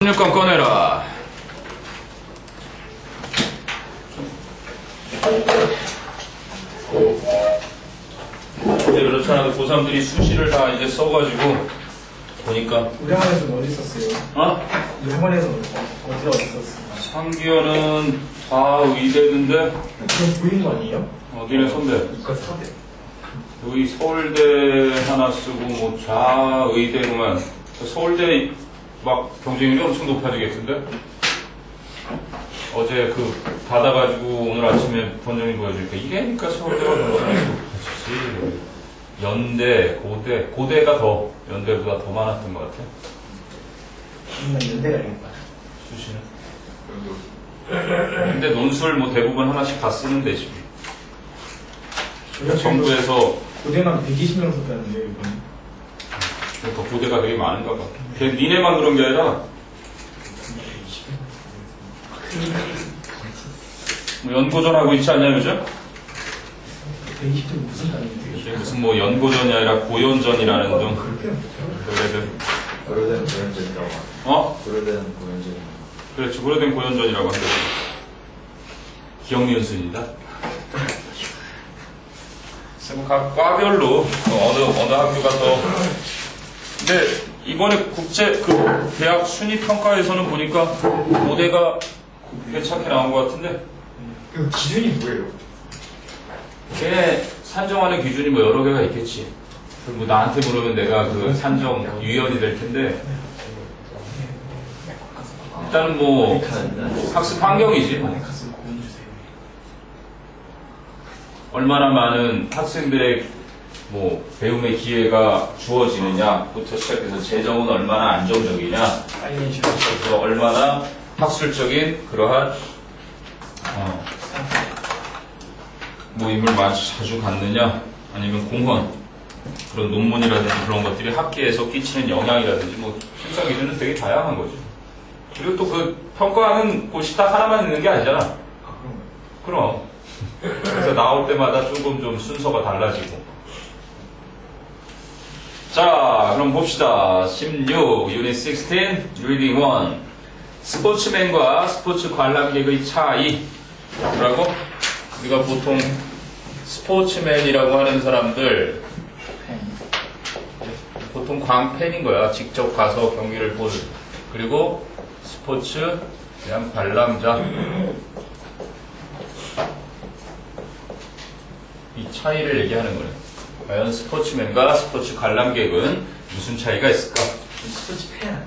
16권 꺼내라. 근데 그렇잖아도 고3들이 수시를 다 이제 써가지고 보니까 우리 학원에서는 어디 있었어요? 어? 우리 학원에서는 어디 있었어요? 3기어는 다 의대인데 그럼 보이는 거 아니에요? 어디네 선배? 이과 사대. 여기 서울대 하나 쓰고 뭐 자의대로만 서울대 막 경쟁률이 엄청 높아지겠던데? 어제 그 받아가지고 오늘 아침에 번정이 보여주니까 이게니까 서울대가 경쟁률이 높아지지. 연대, 고대가 더 연대보다 더 많았던 것 같아. 난 연대가 알겠다. 수시는. 근데 논술 뭐 대부분 하나씩 다 쓰는 데지. 정부에서 고대만 120명 썼다는데 이번. 그러니까 고대가 되게 많은가 봐. 니네만 그런 게 아니라 뭐 연고전 하고 있지 않냐 요즘? 120점 무슨 단위인데? 무슨 뭐 연고전이 아니라 고연전이라는 등 그렇게 노래들. 고려된 고연전이라고 합니다. 어? 고려된 고연전. 그렇지, 오래된 고연전이라고 한다. 기억연수입니다. 각 과별로 어느 학교가 더. 근데 이번에 국제 그 대학 순위 평가에서는 보니까 고대가 괜찮게 나온 것 같은데. 그 기준이 뭐예요? 걔 산정하는 기준이 뭐 여러 개가 있겠지. 뭐 나한테 물으면 내가 그 산정 유연이 될 텐데. 일단은 뭐 학습 환경이지. 가서 고민 주세요. 얼마나 많은 학생들의 뭐 배움의 기회가 주어지느냐부터 시작해서 재정은 얼마나 안정적이냐, 그래서 얼마나 학술적인 그러한 모임을 자주 갖느냐, 아니면 공헌 그런 논문이라든지 그런 것들이 학계에서 끼치는 영향이라든지 뭐 심사 기준은 되게 다양한 거죠. 그리고 또 그 평가하는 곳이 딱 하나만 있는 게 아니잖아. 그럼. 그래서 나올 때마다 조금 좀 순서가 달라지고. 자, 그럼 봅시다. 16, 유닛 16, 리딩 1. 스포츠맨과 스포츠 관람객의 차이. 뭐라고? 우리가 보통 스포츠맨이라고 하는 사람들, 보통 광팬인 거야. 직접 가서 경기를 볼. 그리고 스포츠, 그냥 관람자. 이 차이를 얘기하는 거예요. 과연 스포츠맨과 스포츠 관람객은 무슨 차이가 있을까? 스포츠 팬.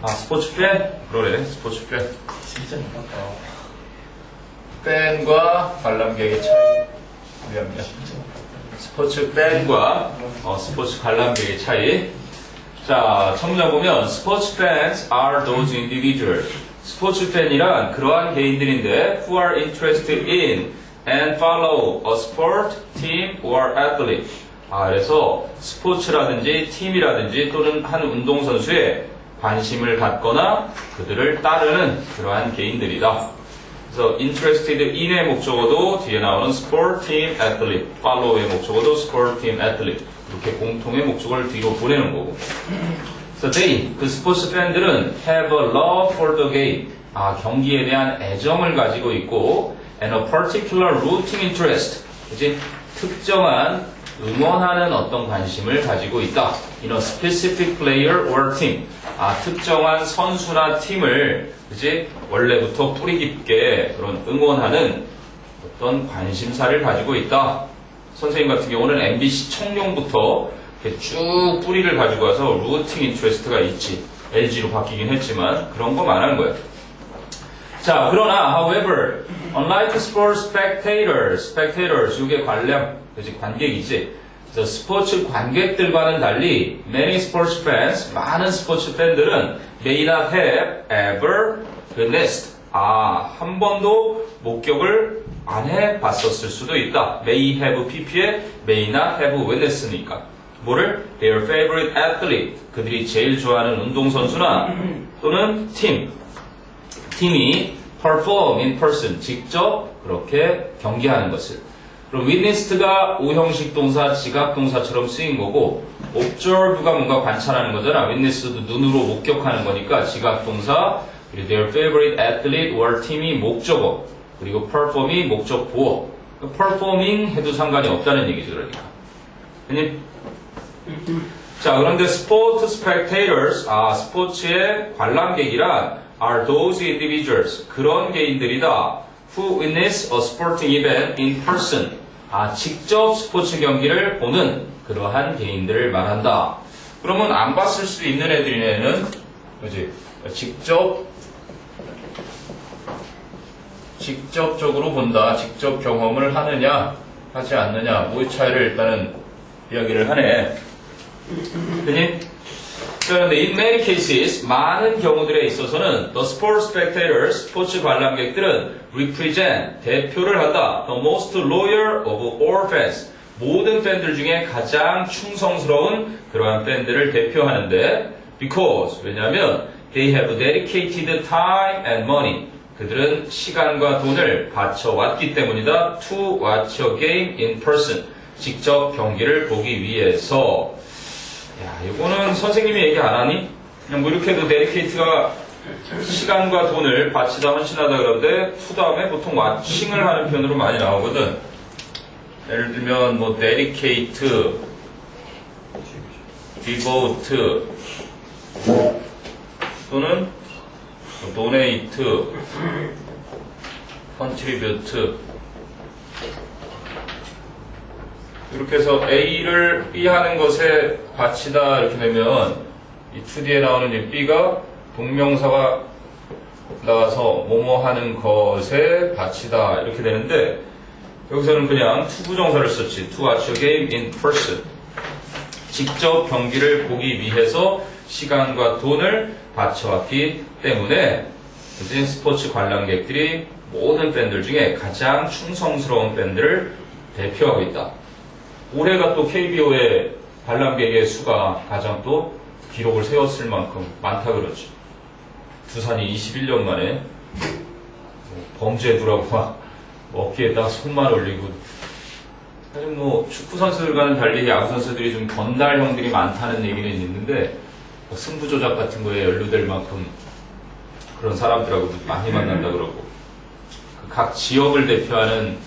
아, 스포츠 팬? 그러네, 스포츠 팬. 진짜 못봤다. 팬과 관람객의 차이. 미안합니다. 스포츠 팬과 스포츠 관람객의 차이. 자, 첨부자 보면 스포츠 fans are those individuals. 스포츠 팬이란 그러한 개인들인데 who are interested in and follow a sport, team or athlete. 그래서 스포츠라든지 팀이라든지 또는 한 운동선수에 관심을 갖거나 그들을 따르는 그러한 개인들이다. 그래서 interested in의 목적어도 뒤에 나오는 sport, team, athlete, follow의 목적어도 sport, team, athlete 이렇게 공통의 목적어를 뒤로 보내는 거고. So they, 그 스포츠 팬들은 have a love for the game. 경기에 대한 애정을 가지고 있고 and a particular rooting interest. 그치? 특정한 응원하는 어떤 관심을 가지고 있다. In a specific player or team. 특정한 선수나 팀을 그치? 원래부터 뿌리 깊게 그런 응원하는 어떤 관심사를 가지고 있다. 선생님 같은 경우는 MBC 청룡부터 이렇게 쭉 뿌리를 가지고 와서 루팅 인트레스트가 있지. LG로 바뀌긴 했지만 그런 거 말하는 거예요. 자, 그러나 however, unlike sports spectators, 이게 그치, 관객이지. 그래서 스포츠 관객들과는 달리 many sports fans, 많은 스포츠 팬들은 may not have ever witnessed. 한 번도 목격을 안 해봤었을 수도 있다. may have pp에 may not have witness니까. 뭐를? their favorite athlete. 그들이 제일 좋아하는 운동선수나 또는 팀이 perform in person. 직접 그렇게 경기하는 것을. 그럼 witnessed가 오형식 동사, 지각 동사처럼 쓰인 거고 observe가 뭔가 관찰하는 거잖아. witness도 눈으로 목격하는 거니까 지각 동사, 그리고 their favorite athlete or team이 목적어, 그리고 perform이 목적 보어. performing 해도 상관이 없다는 얘기죠, 그러니까. 아니? 자, 그런데 sport spectators, 스포츠의 관람객이란 are those individuals, 그런 개인들이다. who witness a sporting event in person, 직접 스포츠 경기를 보는 그러한 개인들을 말한다. 그러면 안 봤을 수 있는 애들이네는, 그지? 직접적으로 본다. 직접 경험을 하느냐, 하지 않느냐, 뭐의 차이를 일단은 이야기를 하네. 그니? 그런데 in many cases, 많은 경우들에 있어서는 the sport spectators, 스포츠 관람객들은 represent, 대표를 한다. the most loyal of all fans, 모든 팬들 중에 가장 충성스러운 그러한 팬들을 대표하는데 because, 왜냐하면 they have dedicated time and money, 그들은 시간과 돈을 바쳐왔기 때문이다. to watch a game in person, 직접 경기를 보기 위해서. 야, 이거는 선생님이 얘기 안 하니? 그냥 뭐 이렇게 해도 데디케이트가 시간과 돈을 바치다 헌신하다 그러는데 to 다음에 보통 watching을 하는 표현으로 많이 나오거든. 예를 들면 뭐 dedicate, devote 또는 donate, contribute 이렇게 해서 A를 B 하는 것에 바치다 이렇게 되면 이 2D에 나오는 이 B가 동명사가 나와서 뭐뭐 하는 것에 바치다 이렇게 되는데 여기서는 그냥 to 부정사를 썼지. to watch a game in person. 직접 경기를 보기 위해서 시간과 돈을 바쳐왔기 때문에 이제 스포츠 관람객들이 모든 팬들 중에 가장 충성스러운 팬들을 대표하고 있다. 올해가 또 KBO의 관람객의 수가 가장 또 기록을 세웠을 만큼 많다 그러지. 두산이 21년 만에 범죄두라고 막 어깨에다 손만 올리고. 사실 뭐 축구 선수들과는 달리 야구 선수들이 좀 건달형들이 많다는 얘기는 있는데 뭐 승부 조작 같은 거에 연루될 만큼 그런 사람들하고도 많이 만난다 그러고 각 지역을 대표하는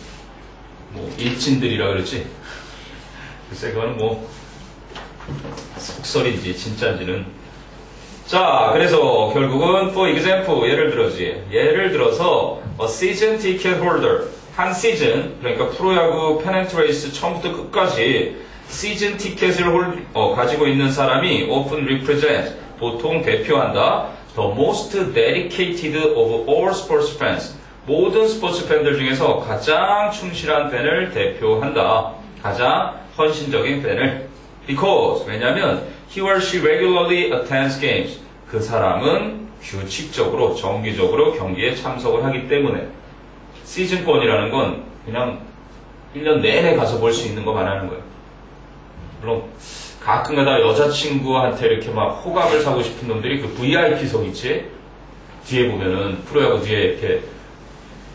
뭐 일진들이라 그러지. 글쎄 그거는 뭐 속설인지 진짜인지는. 자, 그래서 결국은 for example 예를 들어서 a season ticket holder, 한 시즌, 그러니까 프로야구 페넌트레이스 처음부터 끝까지 시즌 티켓을 가지고 있는 사람이 often represent, 보통 대표한다. the most dedicated of all sports fans, 모든 스포츠 팬들 중에서 가장 충실한 팬을 대표한다. 가장 헌신적인 팬을. because, 왜냐면 he or she regularly attends games, 그 사람은 규칙적으로 정기적으로 경기에 참석을 하기 때문에. 시즌권이라는 건 그냥 1년 내내 가서 볼 수 있는 거 말하는 거예요. 물론 가끔가다 여자친구한테 이렇게 막 호각을 사고 싶은 놈들이 그 VIP석 있지? 뒤에 보면은 프로야구 뒤에 이렇게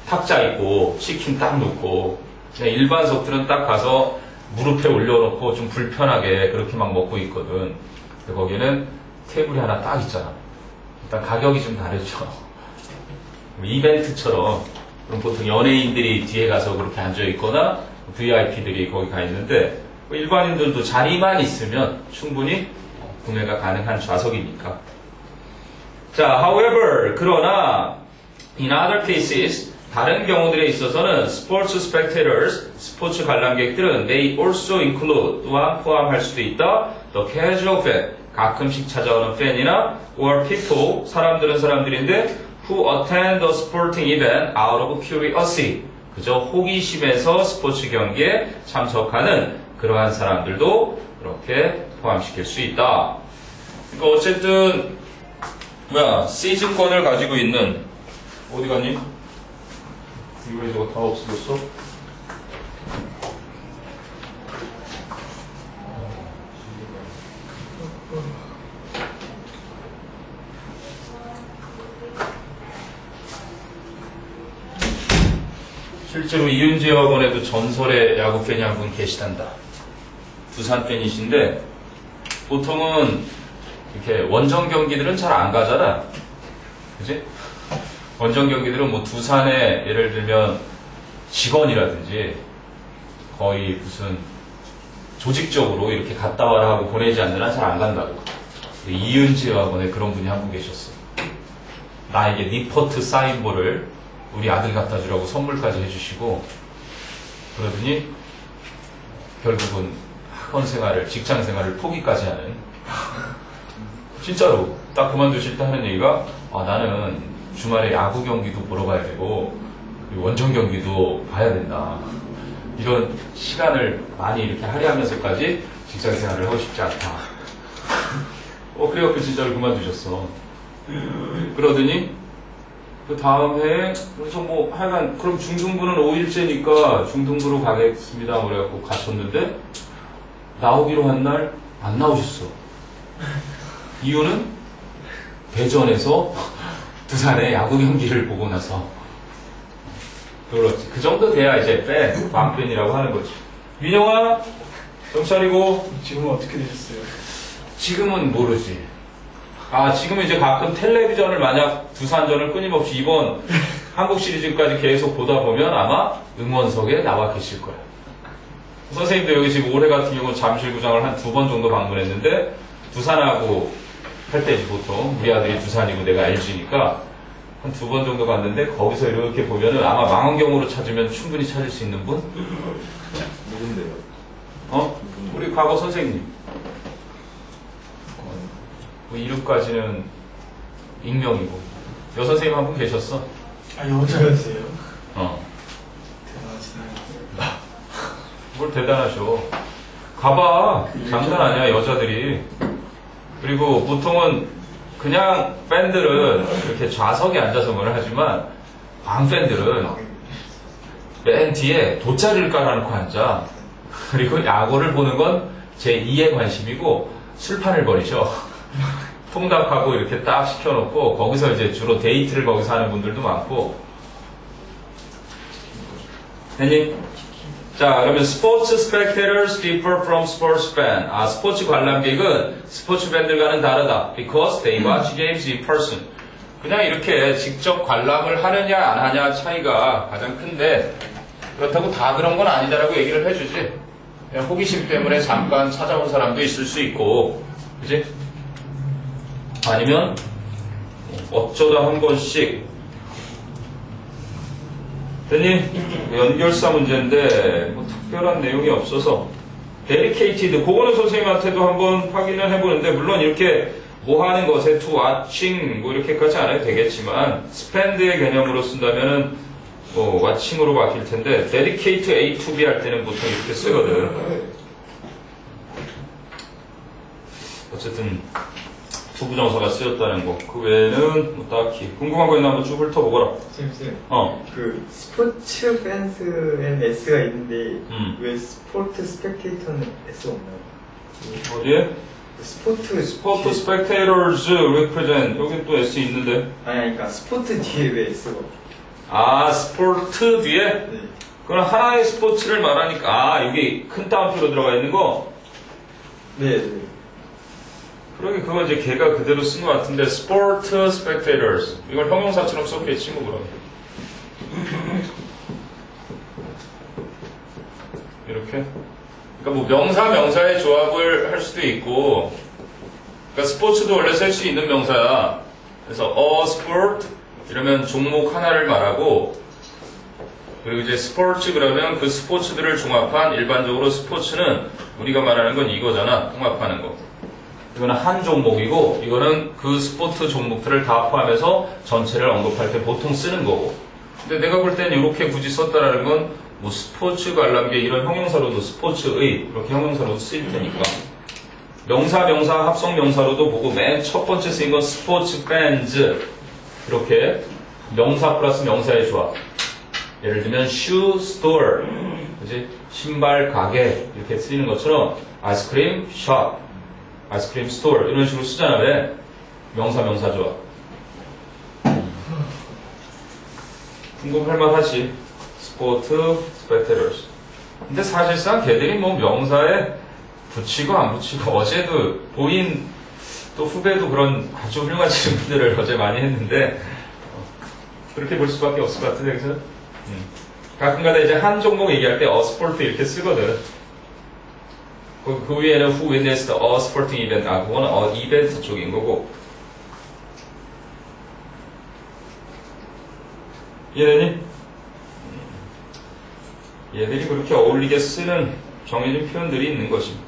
탁자 있고 치킨 딱 놓고 그냥 일반석들은 딱 가서 무릎에 올려놓고 좀 불편하게 그렇게 막 먹고 있거든. 근데 거기는 테이블이 하나 딱 있잖아. 일단 가격이 좀 다르죠. 이벤트처럼. 그럼 보통 연예인들이 뒤에 가서 그렇게 앉아있거나 VIP들이 거기 가 있는데 일반인들도 자리만 있으면 충분히 구매가 가능한 좌석이니까. 자, however, 그러나 in other cases, 다른 경우들에 있어서는 sports spectators, 스포츠 관람객들은 may also include, 또한 포함할 수도 있다. the casual fan, 가끔씩 찾아오는 팬이나 or people, 사람들인데 who attend the sporting event out of curiosity, 그저 호기심에서 스포츠 경기에 참석하는 그러한 사람들도 이렇게 포함시킬 수 있다. 그러니까 어쨌든 시즌권을 가지고 있는, 어디 갔니? 이거 저거 다 없어졌어? 실제로 이은재 학원에도 전설의 야구 팬이 한 분 계시단다. 두산 팬이신데 보통은 이렇게 원정 경기들은 잘 안 가잖아. 그지? 원정 경기들은 뭐 두산에 예를 들면 직원이라든지 거의 무슨 조직적으로 이렇게 갔다 와라 하고 보내지 않는 한 잘 안 간다고. 이은지 학원에 그런 분이 한 분 계셨어. 나에게 니퍼트 사인볼을 우리 아들 갖다 주라고 선물까지 해주시고 그러더니 결국은 학원 생활을, 직장 생활을 포기까지 하는. 진짜로 딱 그만두실 때 하는 얘기가 나는 주말에 야구 경기도 보러 가야 되고 그리고 원정 경기도 봐야 된다. 이런 시간을 많이 이렇게 할애하면서까지 직장 생활을 하고 싶지 않다. 그래갖고 진짜로 그만두셨어. 그러더니 그 다음 해에 그래서 뭐 하여간 그럼 중등부는 5일째니까 중등부로 가겠습니다. 그래갖고 가셨는데 나오기로 한 날 안 나오셨어. 이유는 대전에서 두산의 야구 경기를 보고 나서. 그렇지. 그 정도 돼야 이제 팬, 광팬이라고 하는 거지. 민영아, 좀 차리고. 지금은 어떻게 되셨어요? 지금은 모르지. 지금은 이제 가끔 텔레비전을 만약 두산전을 끊임없이 이번 한국 시리즈까지 계속 보다 보면 아마 응원석에 나와 계실 거야. 선생님도 여기 지금 올해 같은 경우는 잠실구장을 한 2번 정도 방문했는데 두산하고 할 때지 보통 우리 아들이 두산이고 내가 LG니까 한 2번 정도 갔는데 거기서 이렇게 보면은 아마 망원경으로 찾으면 충분히 찾을 수 있는 분? 누군데요? 우리 과거 선생님. 뭐 이름까지는 익명이고 여선생님 한 분 계셨어. 여자였어요? 대단하시네요. 뭘 대단하셔. 가봐. 장난 아니야 여자들이. 그리고 보통은 그냥 팬들은 이렇게 좌석에 앉아서 뭘 하지만 광팬들은 맨 뒤에 돗자리를 깔아놓고 앉아. 그리고 야구를 보는 건 제 2의 관심이고 술판을 벌이셔. 통닭하고 이렇게 딱 시켜놓고 거기서 이제 주로 데이트를 거기서 하는 분들도 많고. 됐니? 자, 그러면 스포츠 spectators differ from sports fan. 스포츠 관람객은 스포츠 팬들과는 다르다. Because they watch games in person. 그냥 이렇게 직접 관람을 하느냐 안 하냐 차이가 가장 큰데 그렇다고 다 그런 건 아니다라고 얘기를 해주지. 그냥 호기심 때문에 잠깐 찾아온 사람도 있을 수 있고, 그지? 아니면 어쩌다 한 번씩. 됐니? 연결사 문제인데 뭐 특별한 내용이 없어서 dedicated 그거는 선생님한테도 한번 확인을 해보는데 물론 이렇게 뭐 하는 것에 to watching 뭐 이렇게까지 안 해도 되겠지만 spend의 개념으로 쓴다면은 뭐 watching으로 바뀔 텐데 dedicate A to B 할 때는 보통 이렇게 쓰거든. 어쨌든 투부정사가 쓰였다는 거. 그 외에는 뭐 딱히 궁금한 거 있나 한번 쭉 훑어보거라. 쌤, 어. 그 스포츠 팬스엔 S가 있는데 왜 스포츠 스펙테이터는 S가 없나요? 어디에? 스포츠 스포츠 spectators represent 여기 또 S 있는데. 그러니까 스포츠 뒤에 왜 S가 없나요? 스포츠 뒤에? 네. 그럼 하나의 스포츠를 말하니까 여기 큰 따옴표로 들어가 있는 거. 네, 네. 그러게 그건 이제 걔가 그대로 쓴 것 같은데 sport spectators 이걸 형용사처럼 썼겠지 뭐 그럼. 이렇게. 그러니까 뭐 명사의 조합을 할 수도 있고, 그러니까 스포츠도 원래 쓸 수 있는 명사야. 그래서 sport 이러면 종목 하나를 말하고, 그리고 이제 스포츠 그러면 그 스포츠들을 종합한 일반적으로 스포츠는 우리가 말하는 건 이거잖아. 통합하는 거. 이거는 한 종목이고, 이거는 그 스포츠 종목들을 다 포함해서 전체를 언급할 때 보통 쓰는 거고. 근데 내가 볼 땐 이렇게 굳이 썼다라는 건 뭐 스포츠 관람객 이런 형용사로도 스포츠의 이렇게 형용사로도 쓰일 테니까. 명사 합성 명사로도 보고 맨 첫 번째 쓰인 건 스포츠 팬즈. 이렇게 명사 플러스 명사의 조합. 예를 들면 shoe store, 그지? 신발 가게 이렇게 쓰이는 것처럼 아이스크림 숍, 아이스크림 스토어 이런 식으로 쓰잖아. 왜? 명사 조합. 궁금할 만하지. sport spectators. 근데 사실상 걔들이 뭐 명사에 붙이고 안 붙이고 어제도 보인 또 후배도 그런 아주 훌륭한 질문들을 어제 많이 했는데 그렇게 볼 수밖에 없을 것 같은데 그죠? 가끔가다 이제 한 종목 얘기할 때 스포츠 이렇게 쓰거든. 그 위에는 who witnessed a sporting event. 그거는 이벤트 쪽인 거고. 이해되니? 얘들이 그렇게 어울리게 쓰는 정해진 표현들이 있는 것입니다.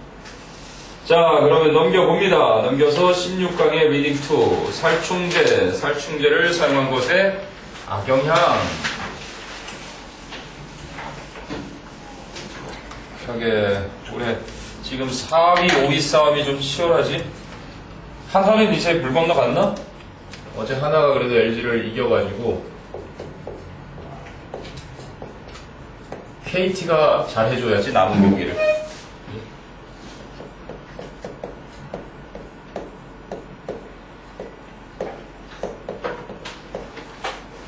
자, 그러면 넘겨봅니다. 넘겨서 16강의 reading 2. 살충제를 사용한 것의 악영향. 저게, 올해 지금 4위, 5위 싸움이 좀 치열하지? 하나는 이제 물 건너갔나? 어제 하나가 그래도 LG를 이겨가지고 KT가 잘해줘야지 남은 경기를.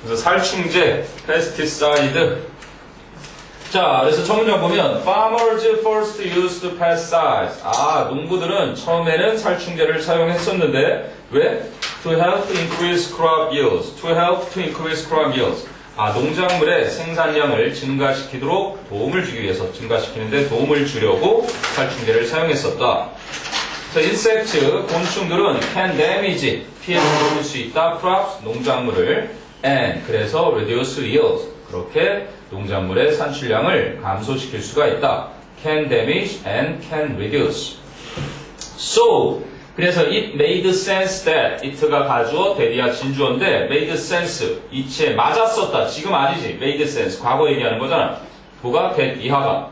그래서 살충제, 페스티사이드. 자, 그래서 첫 문장 보면 Farmers first used pesticides. 농부들은 처음에는 살충제를 사용했었는데 왜? To help increase crop yields. To help to increase crop yields. 농작물의 생산량을 증가시키도록 도움을 주기 위해서 증가시키는데 도움을 주려고 살충제를 사용했었다. 그래서 insect, 곤충들은 can damage, 피해를 줄 수 있다. crops, 농작물을 and 그래서 reduce yields. 그렇게 농작물의 산출량을 감소시킬 수가 있다. can damage and can reduce. So, 그래서 it made sense that it가 가주어, 대리야 진주어인데 made sense, 이치에 맞았었다. 지금 아니지. made sense. 과거 얘기하는 거잖아. 뭐가? that 이하가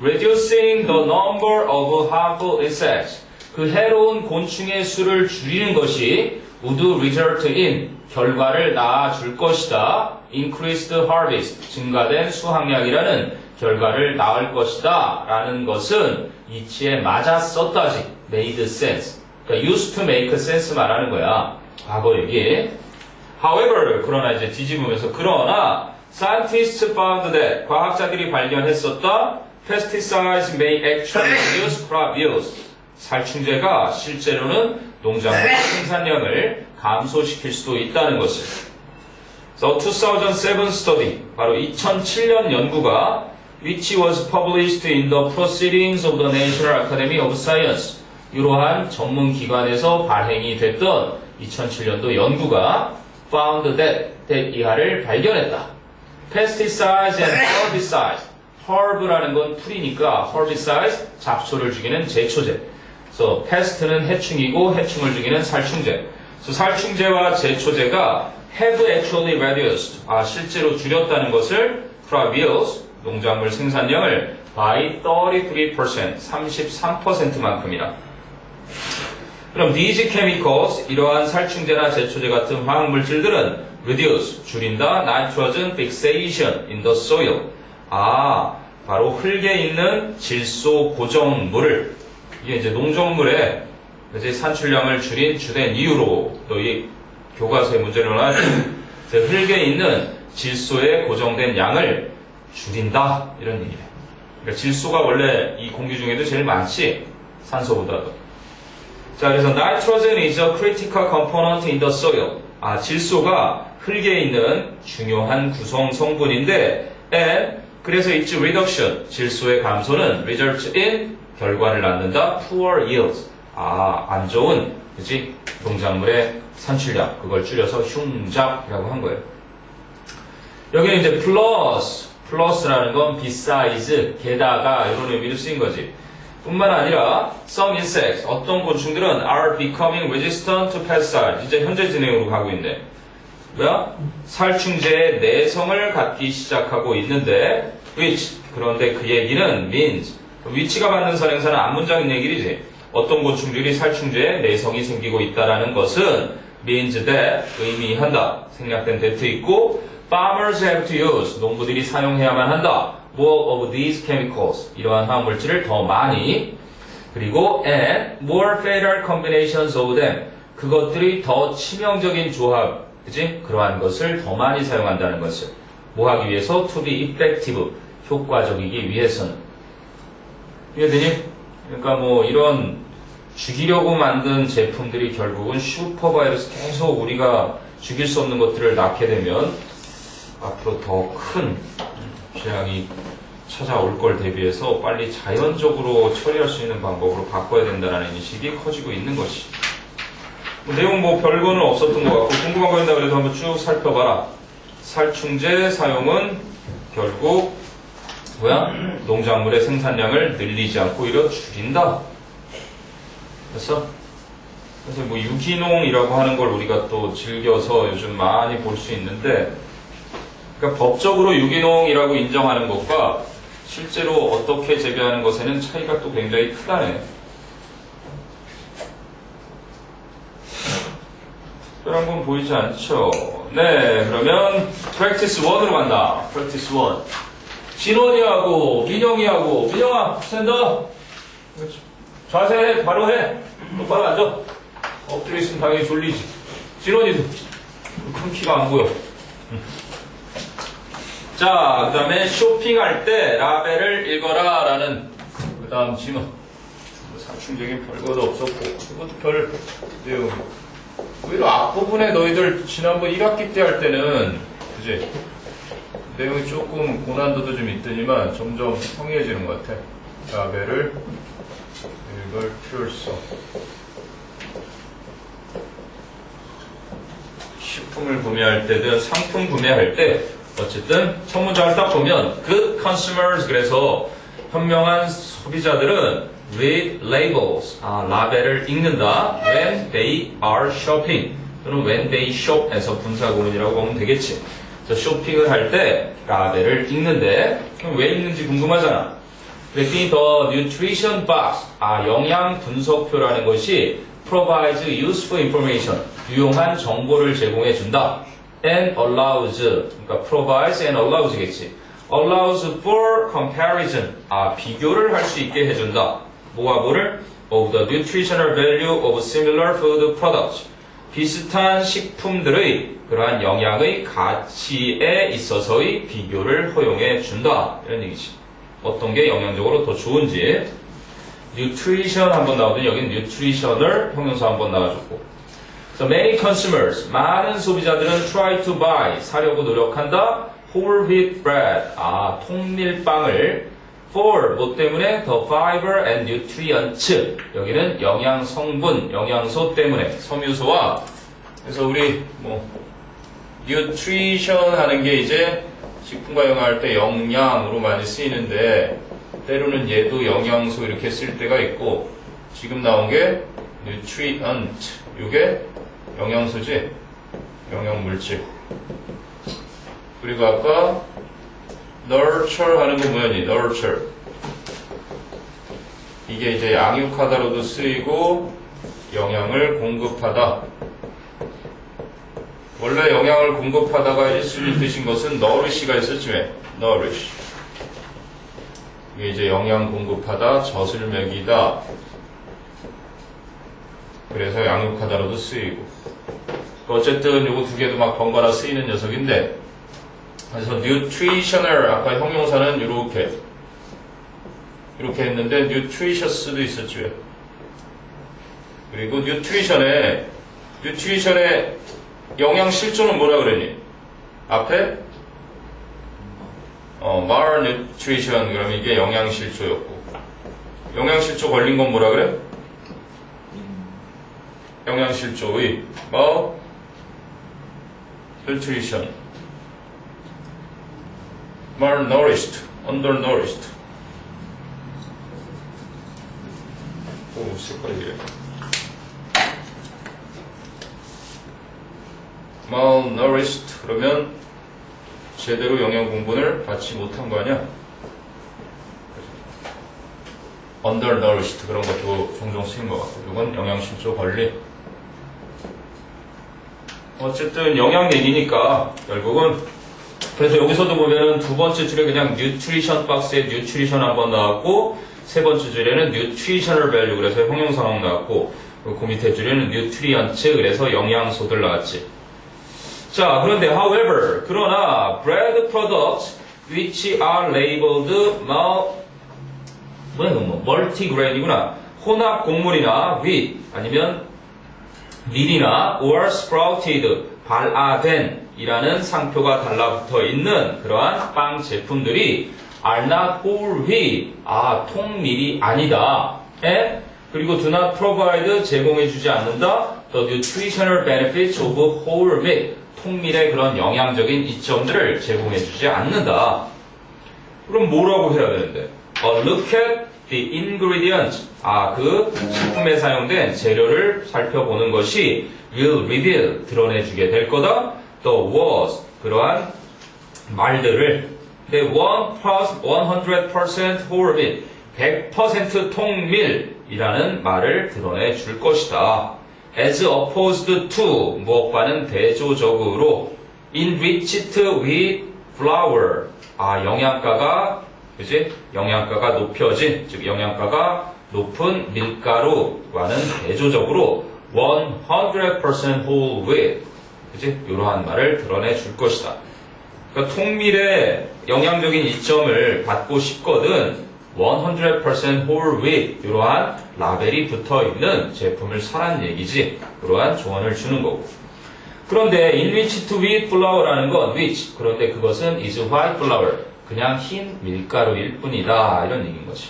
reducing the number of harmful insects. 그 해로운 곤충의 수를 줄이는 것이 would result in 결과를 낳아줄 것이다. increased harvest, 증가된 수확량이라는 결과를 낳을 것이다. 라는 것은 이치에 맞았었다지. made sense. 그러니까 used to make sense 말하는 거야. 과거 얘기. However, 그러나 이제 뒤집으면서 그러나 scientists found that 과학자들이 발견했었다. pesticides may actually reduce crop yields. 살충제가 실제로는 농작물 생산량을 감소시킬 수도 있다는 것을. So 2007 study, 바로 2007년 연구가 which was published in the Proceedings of the National Academy of Science. 이러한 전문 기관에서 발행이 됐던 2007년도 연구가 found that 이하를 발견했다. Pesticides and herbicides. herb라는 건 풀이니까 herbicides, 잡초를 죽이는 제초제. 그래서 pest는 해충이고 해충을 죽이는 살충제. 그래서 살충제와 제초제가 have actually reduced. 실제로 줄였다는 것을 crop yields, 농작물 생산량을 by 33%, 33%만큼이나. 그럼 these chemicals, 이러한 살충제나 제초제 같은 화학물질들은 reduce, 줄인다, nitrogen fixation in the soil. 바로 흙에 있는 질소 고정물을, 이게 이제 농작물의 이제 산출량을 줄인 주된 이유로 너희 교과서에 문제를 나왔지. 흙에 있는 질소의 고정된 양을 줄인다, 이런 얘기예요. 그러니까 질소가 원래 이 공기 중에도 제일 많지, 산소보다도. 자, 그래서 nitrogen is a critical component in the soil. 질소가 흙에 있는 중요한 구성 성분인데, and 그래서 its reduction, 질소의 감소는 results in 결과를 낳는다, poor yields. 안 좋은, 그치? 농작물의 산출량, 그걸 줄여서 흉작이라고 한 거예요. 여기는 이제 플러스라는 건 besides, 게다가 이런 의미로 쓰인 거지. 뿐만 아니라 some insects, 어떤 곤충들은 are becoming resistant to pesticides. 이제 현재 진행으로 가고 있네. 뭐야? 살충제의 내성을 갖기 시작하고 있는데 which, 그런데 그 얘기는 means, which가 받는 선행사는 앞문장인 얘기지. 어떤 곤충들이 살충제에 내성이 생기고 있다라는 것은 means that, 의미한다. 생략된 that 있고 farmers have to use, 농부들이 사용해야만 한다. more of these chemicals, 이러한 화학물질을 더 많이. 그리고 and more fatal combinations of them, 그것들이 더 치명적인 조합, 그치? 그러한 것을 더 많이 사용한다는 것을. 뭐 하기 위해서? to be effective. 효과적이기 위해서는. 이해되니? 그러니까 뭐 이런 죽이려고 만든 제품들이 결국은 슈퍼바이러스 계속 우리가 죽일 수 없는 것들을 낳게 되면 앞으로 더 큰 재앙이 찾아올 걸 대비해서 빨리 자연적으로 처리할 수 있는 방법으로 바꿔야 된다는 인식이 커지고 있는 것이. 내용 뭐 별거는 없었던 것 같고 궁금한 거 있나 그래서 한번 쭉 살펴봐라. 살충제 사용은 결국 뭐야? 농작물의 생산량을 늘리지 않고 오히려 줄인다. 됐어? 그래서 뭐 유기농이라고 하는 걸 우리가 또 즐겨서 요즘 많이 볼 수 있는데, 그러니까 법적으로 유기농이라고 인정하는 것과 실제로 어떻게 재배하는 것에는 차이가 또 굉장히 크다네. 특별한 건 보이지 않죠? 네, 그러면 practice 1으로 간다. practice 1. 진원이하고 민영이하고 민영아 스탠더. 자세 바로 해. 똑바로 앉아. 엎드려 있으면 당연히 졸리지. 진원이도 큰 키가 안 보여. 자, 그 다음에 쇼핑할 때 라벨을 읽어라 라는 그 다음 진원. 사충적인 별것도 없었고 그것도 별 내용. 오히려 앞부분에 너희들 지난번 1학기 때 할 때는 그지? 내용이 조금 고난도도 좀 있더니만 점점 성의해지는 것 같아. 라벨을 읽을 필요성. 식품을 구매할 때든 상품 구매할 때 어쨌든 첫 문장을 딱 보면 good consumers 그래서 현명한 소비자들은 read labels 라벨을 읽는다 when they are shopping 또는 when they shop 에서 분사구문이라고 보면 되겠지. 그래서 쇼핑을 할 때 라벨을 읽는데 그럼 왜 읽는지 궁금하잖아. 그랬더니 the nutrition box 영양 분석표라는 것이 provides useful information 유용한 정보를 제공해 준다. and allows 그러니까 provides and allows겠지. allows for comparison 비교를 할 수 있게 해준다. 뭐와 뭐를? of the nutritional value of similar food products 비슷한 식품들의 그러한 영양의 가치에 있어서의 비교를 허용해 준다. 이런 얘기지. 어떤 게 영양적으로 더 좋은지. nutrition 한번 나오더니 여기는 nutritional 형용사 한번 나와줬고. So many consumers, 많은 소비자들은 try to buy, 사려고 노력한다. whole wheat bread, 통밀빵을 for, 뭐 때문에? the fiber and nutrients. 여기는 영양 성분, 영양소 때문에, 섬유소와. 그래서 우리 뭐 nutrition 하는 게 이제 식품과 영양할 때 영양으로 많이 쓰이는데 때로는 얘도 영양소 이렇게 쓸 때가 있고 지금 나온 게 nutrient, 이게 영양소지, 영양물질. 그리고 아까 nurture 하는 거 뭐였니? nurture. 이게 이제 양육하다로도 쓰이고 영양을 공급하다. 원래 영양을 공급하다가 1순위 뜻인 것은 nourish가 있었지 왜? nourish. 이게 이제 영양 공급하다, 젖을 먹이다. 그래서 양육하다로도 쓰이고. 어쨌든 요거 두 개도 막 번갈아 쓰이는 녀석인데, 그래서 nutritional 아까 형용사는 이렇게 했는데 nutritious도 있었지 왜? 그리고 nutrition의 영양 실조는 뭐라 그러니? 앞에 malnutrition 그러면 이게 영양 실조였고 영양 실조 걸린 건 뭐라 그래? 영양 실조의 malnutrition, malnourished, undernourished. 오, 색깔이 이래. malnourished 그러면 제대로 영양 공분을 받지 못한 거 아니야? undernourished 그런 것도 종종 쓰인 것 같고 이건 영양실조 권리. 어쨌든 영양내니까 결국은 그래서 여기서도 보면 두 번째 줄에 그냥 nutrition 박스에 nutrition 한번 나왔고 세 번째 줄에는 nutritional value 그래서 형용사 나왔고 그 밑에 줄에는 nutrients 그래서 영양소들 나왔지. 자, 그런데 however, 그러나 bread products which are labeled multigrain이구나. 혼합 곡물이나 wheat 아니면 밀이나 or sprouted 발아된 이라는 상표가 달라붙어 있는 그러한 빵 제품들이 are not whole wheat 통밀이 아니다. and 그리고 do not provide 제공해주지 않는다. the nutritional benefits of whole wheat 통밀의 그런 영양적인 이점들을 제공해주지 않는다. 그럼 뭐라고 해야 되는데? look at the ingredients. 그 식품에 사용된 재료를 살펴보는 것이 will reveal, 드러내주게 될 거다. the words, 그러한 말들을 100% whole wheat, 100% 통밀이라는 말을 드러내줄 것이다. as opposed to, 무엇과는 대조적으로 enriched with flour, 영양가가, 그지? 영양가가 높여진, 즉 영양가가 높은 밀가루와는 대조적으로 100% whole wheat, 그지? 이러한 말을 드러내 줄 것이다. 그러니까 통밀의 영양적인 이점을 받고 싶거든 100% whole wheat 이러한 라벨이 붙어 있는 제품을 사란 얘기지. 이러한 조언을 주는 거고. 그런데 enriched with flour라는 건 which, 그런데 그것은 is white flour, 그냥 흰 밀가루일 뿐이다. 이런 얘기인 거지.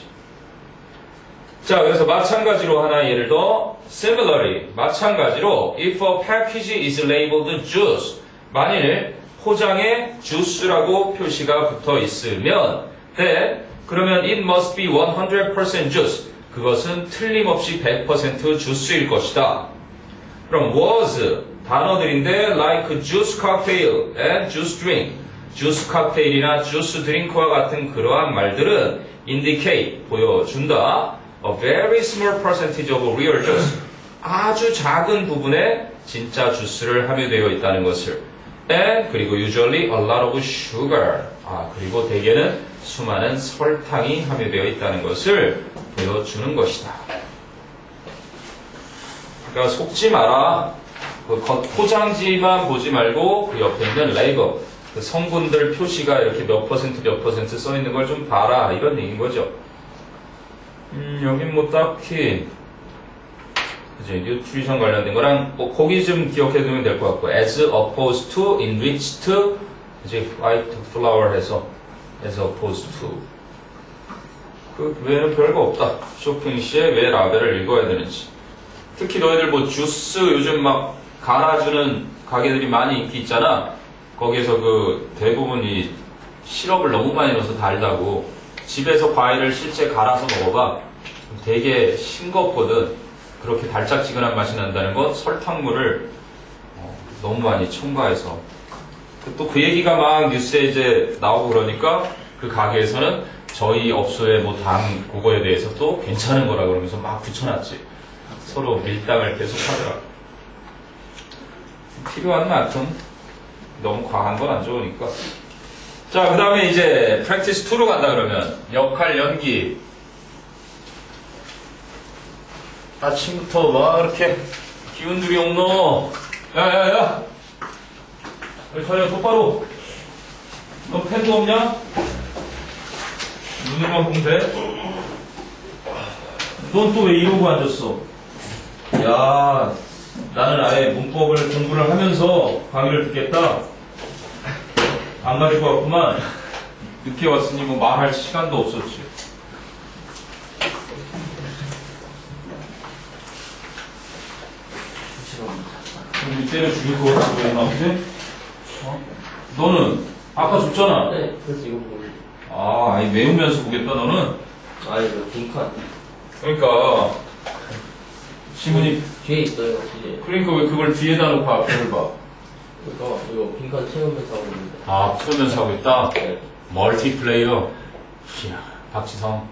자, 그래서 마찬가지로 하나 예를 더 similarly, 마찬가지로 if a package is labeled juice, 만일 포장에 주스라고 표시가 붙어 있으면 그러면 it must be 100% juice, 그것은 틀림없이 100% 주스일 것이다. 그럼 was 단어들인데 like juice cocktail and juice drink, 주스 칵테일이나 주스 드링크와 같은 그러한 말들은 indicate, 보여준다. A very small percentage of real juice, 아주 작은 부분에 진짜 주스를 함유되어 있다는 것을. And 그리고 usually a lot of sugar, 그리고 대개는 수많은 설탕이 함유되어 있다는 것을 보여주는 것이다. 그러니까 속지 마라. 그 겉 포장지만 보지 말고 그 옆에 있는 레이블, 그 성분들 표시가 이렇게 몇 퍼센트 써 있는 걸 좀 봐라, 이런 얘기인 거죠. 여긴 뭐 딱히 이제 뉴트리션 관련된 거랑 거기 좀 기억해 두면 될 것 같고, as opposed to enriched, 이제 white flour 해서 as opposed to. 그 외에는 별거 없다. 쇼핑 시에 왜 라벨을 읽어야 되는지. 특히 너희들 뭐 주스 요즘 막 갈아주는 가게들이 많이 인기 있잖아. 거기에서 그 대부분 이 시럽을 너무 많이 넣어서 달다고. 집에서 과일을 실제 갈아서 먹어봐. 되게 싱겁거든. 그렇게 달짝지근한 맛이 난다는 건 설탕물을 너무 많이 첨가해서. 또 그 얘기가 막 뉴스에 이제 나오고 그러니까 그 가게에서는 저희 업소의 뭐 당 그거에 대해서 또 괜찮은 거라 그러면서 막 붙여놨지. 서로 밀당을 계속 하더라. 필요한 만큼 너무 과한 건 안 좋으니까. 자, 그 다음에 이제 practice 2로 간다 그러면 역할 연기. 아침부터 막 이렇게 기운들이 없노. 야야야, 빨리 똑바로. 너 펜도 없냐? 눈으로만 보면 돼? 넌 또 왜 이러고 앉았어? 야, 나는 아예 문법을 공부를 하면서 강의를 듣겠다. 안 가지고 왔구만. 늦게 왔으니 뭐 말할 시간도 없었지. 그럼 이때는 죽일 거 같아. 왜 나오지? 너는 아까 줬잖아. 네, 그래서 이거 보고. 아니 외우면서 보겠다 너는. 이거 빈칸. 그러니까 지문이 뒤에 있어요, 뒤에. 그러니까 왜 그걸 뒤에다 놓고 앞에를 봐? 이거 빈칸 채우면서 하고 있는데. 풀면서 하고 있다. 네. 멀티플레이어. 이야, 박지성.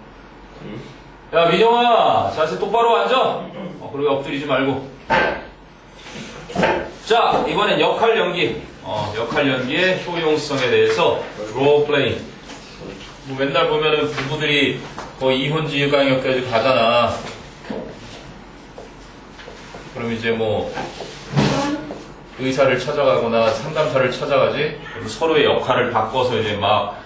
야, 민영아, 자세 똑바로 앉아. 그리고 엎드리지 말고. 자, 이번엔 역할 연기. 역할 연기의 효용성에 대해서 role play. 뭐 맨날 보면은 부부들이 거의 이혼지 유강역까지 가잖아. 그럼 이제 뭐 의사를 찾아가거나 상담사를 찾아가지 서로의 역할을 바꿔서 이제 막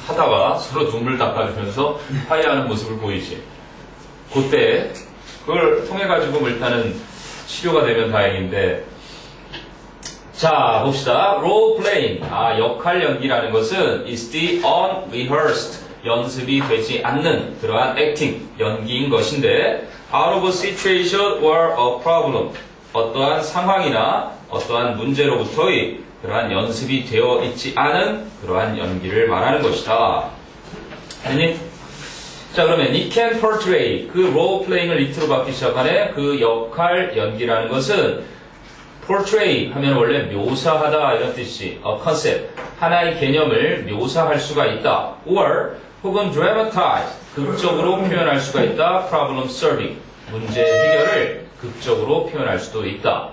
하다가 서로 눈물 닦아주면서 화해하는 모습을 보이지. 그때 그걸 통해 가지고 일단은 치료가 되면 다행인데. 자, 봅시다. role playing. 역할 연기라는 것은 is the unrehearsed. 연습이 되지 않는 그러한 acting, 연기인 것인데 out of a situation or a problem. 어떠한 상황이나 어떠한 문제로부터의 그러한 연습이 되어 있지 않은 그러한 연기를 말하는 것이다. 아니? 자, 그러면 it can portray. 그 role playing을 it로 받기 시작하네. 그 역할 연기라는 것은 portray 하면 원래 묘사하다 이런 뜻이 a concept. 하나의 개념을 묘사할 수가 있다. or 혹은 dramatize. 극적으로 표현할 수가 있다. problem solving. 문제 해결을 극적으로 표현할 수도 있다.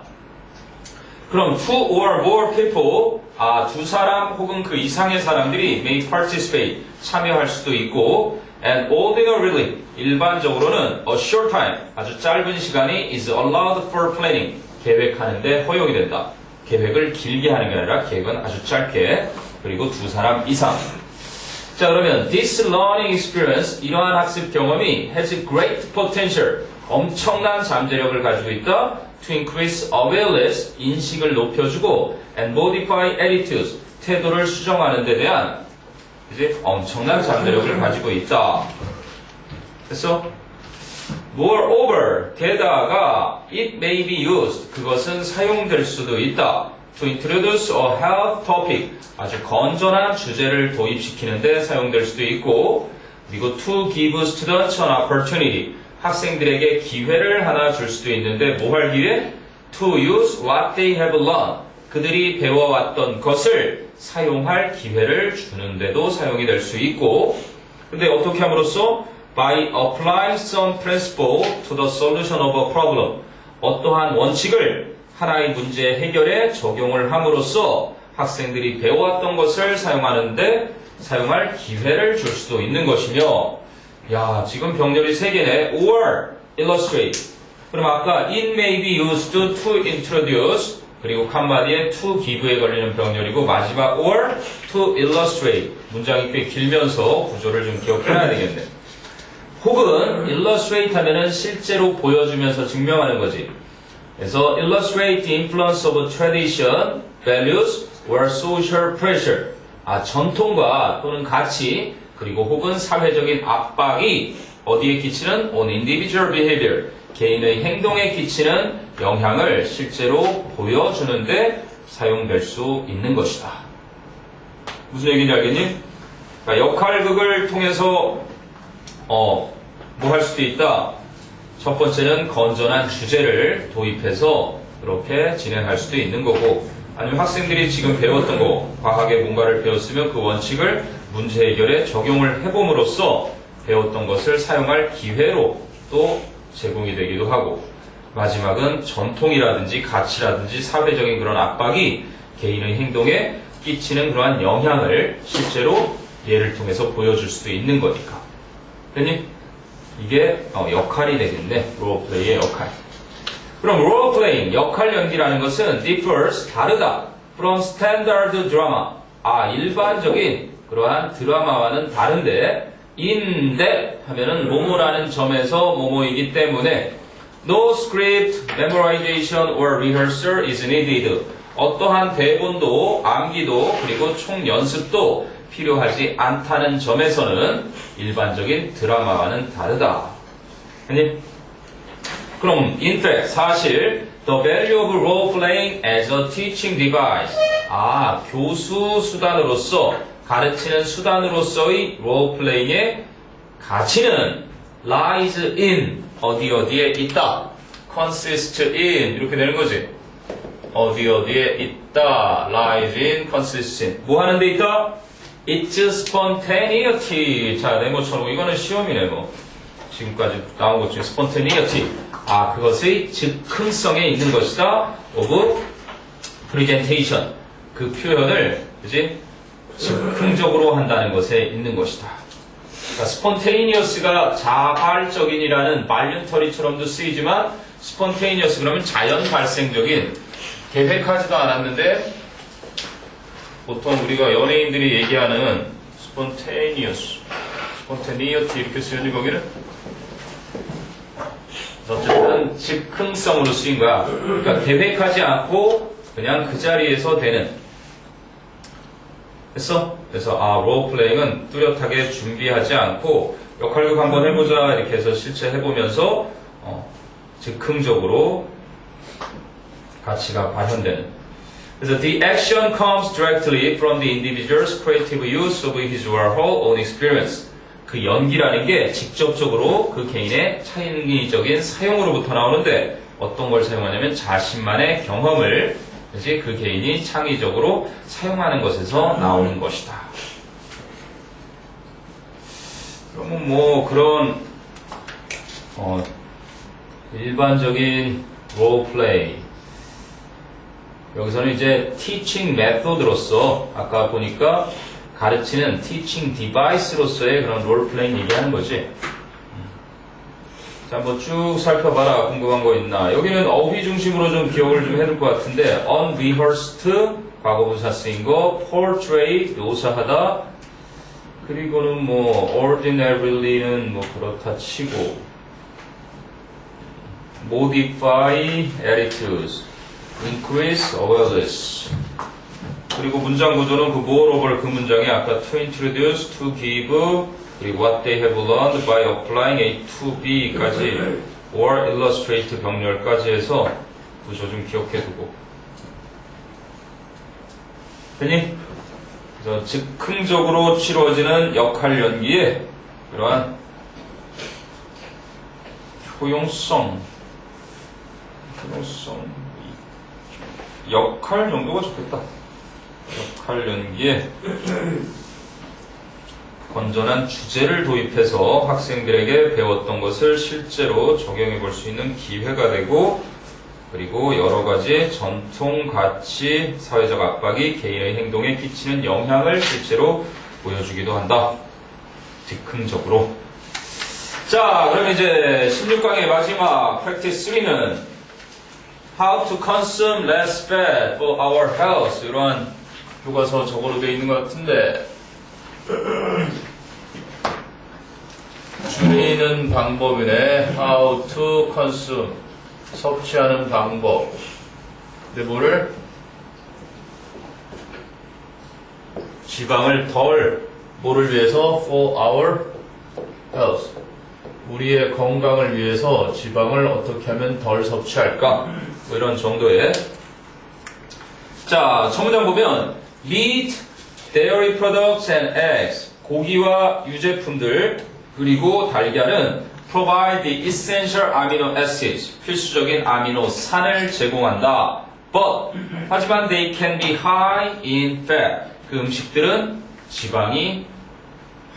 그럼 two or more people, 두 사람 혹은 그 이상의 사람들이 may participate, 참여할 수도 있고, and ordinarily, 일반적으로는 a short time, 아주 짧은 시간이 is allowed for planning, 계획하는데 허용이 된다. 계획을 길게 하는 게 아니라 계획은 아주 짧게, 그리고 두 사람 이상. 자, 그러면 this learning experience, 이러한 학습 경험이 has great potential, 엄청난 잠재력을 가지고 있다. To increase awareness, 인식을 높여주고 and modify attitudes, 태도를 수정하는 데 대한 이제 엄청난 잠재력을 가지고 있다. 됐어? Moreover, 게다가 it may be used, 그것은 사용될 수도 있다. To introduce a health topic, 아주 건전한 주제를 도입시키는 데 사용될 수도 있고, 그리고 to give students an opportunity, 학생들에게 기회를 하나 줄 수도 있는데 뭐 할 기회? To use what they have learned. 그들이 배워왔던 것을 사용할 기회를 주는데도 사용이 될 수 있고, 근데 어떻게 함으로써? By applying some principle to the solution of a problem. 어떠한 원칙을 하나의 문제 해결에 적용을 함으로써 학생들이 배워왔던 것을 사용할 기회를 줄 수도 있는 것이며, 야, 지금 병렬이 3개네. or illustrate. 그럼 아까 it may be used to introduce, 그리고 칸마디에 to give에 걸리는 병렬이고, 마지막 or to illustrate. 문장이 꽤 길면서 구조를 좀 기억해놔야 되겠네. 혹은 illustrate 하면은 실제로 보여주면서 증명하는 거지. 그래서 illustrate the influence of tradition, values, or social pressure. 전통과 또는 가치, 그리고 혹은 사회적인 압박이 어디에 끼치는 on individual behavior, 개인의 행동에 끼치는 영향을 실제로 보여주는데 사용될 수 있는 것이다. 무슨 얘기인지 알겠니? 그러니까 역할극을 통해서 뭐 할 수도 있다. 첫 번째는 건전한 주제를 도입해서 그렇게 진행할 수도 있는 거고, 아니면 학생들이 지금 배웠던 거, 과학에 뭔가를 배웠으면 그 원칙을 문제 해결에 적용을 해봄으로써 배웠던 것을 사용할 기회로 또 제공이 되기도 하고, 마지막은 전통이라든지 가치라든지 사회적인 그런 압박이 개인의 행동에 끼치는 그러한 영향을 실제로 예를 통해서 보여줄 수도 있는 거니까. 됐니? 이게 역할이 되겠네. 롤플레이의 역할. 그럼 롤플레잉, 역할 연기라는 것은 differs, 다르다. from standard drama. 일반적인 그러한 드라마와는 다른데, 인데 하면은 뭐뭐라는 점에서 뭐뭐이기 때문에 no script, memorization or rehearsal is needed. 어떠한 대본도 암기도 그리고 총 연습도 필요하지 않다는 점에서는 일반적인 드라마와는 다르다. 아니? 그럼 in fact, 사실 the value of role playing as a teaching device. 교수 수단으로서, 가르치는 수단으로서의 role playing의 가치는 lies in, 어디에 있다. consist in, 이렇게 되는 거지. 어디에 있다. lies in, consist in. 뭐 하는 데 있다? It's spontaneity. 자, 네모처럼 이거는 시험이네, 뭐. 지금까지 나온 것 중에 spontaneity. 그것의 즉흥성에 있는 것이다. of presentation. 그 표현을, 그지? 즉흥적으로 한다는 것에 있는 것이다. 그러니까 spontaneous가 자발적인이라는 말륜터리처럼도 쓰이지만 spontaneous 그러면 자연 발생적인, 계획하지도 않았는데 보통 우리가 연예인들이 얘기하는 spontaneity 이렇게 쓰여지 거기는 어쨌든 즉흥성으로 쓰인 거야. 그러니까 계획하지 않고 그냥 그 자리에서 되는. 됐어? 그래서 롤플레잉은 뚜렷하게 준비하지 않고 역할극 한번 해보자 이렇게 해서 실제 해보면서 즉흥적으로 가치가 발현되는. 그래서 the action comes directly from the individual's creative use of his or her own experience. 그 연기라는 게 직접적으로 그 개인의 창의적인 사용으로부터 나오는데 어떤 걸 사용하냐면 자신만의 경험을 그치? 그 개인이 창의적으로 사용하는 것에서 나오는 것이다. 그러면 뭐 그런 일반적인 롤플레이 여기서는 이제 teaching method로서 아까 보니까 가르치는 teaching device로서의 그런 롤플레잉 얘기하는 거지. 자, 한번 쭉 살펴봐라. 궁금한 거 있나? 여기는 어휘 중심으로 좀 기억을 좀 해둘 것 같은데 unrehearsed 과거분사 쓰인 거, portray 묘사하다, 그리고는 뭐 ordinary는 뭐 그렇다 치고 modify attitudes, increase awareness. 그리고 문장 구조는 그 moreover 그 문장에 아까 to introduce, to give, 그리고 what they have learned by applying A to B까지 or illustrate 병렬까지 해서 구조 좀 기억해두고. 되니? 그래서 즉흥적으로 치루어지는 역할 연기에 이러한 효용성, 역할 정도가 좋겠다. 역할 연기에 건전한 주제를 도입해서 학생들에게 배웠던 것을 실제로 적용해 볼 수 있는 기회가 되고, 그리고 여러 가지 전통 가치, 사회적 압박이 개인의 행동에 끼치는 영향을 실제로 보여주기도 한다. 즉흥적으로. 자, 그럼 이제 16강의 마지막 practice 3는 How to consume less fat for our health. 이러한 교과서 저거로 되어 있는 것 같은데 줄이는 방법이네. How to consume. 섭취하는 방법. 근데 뭐를? 지방을 덜. 뭐를 위해서? For our health. 우리의 건강을 위해서 지방을 어떻게 하면 덜 섭취할까? 뭐 이런 정도의. 자, 첫 문장 보면 meat, dairy products and eggs. 고기와 유제품들 그리고 달걀은 provide the essential amino acids. 필수적인 아미노산을 제공한다. But 하지만 they can be high in fat. 그 음식들은 지방이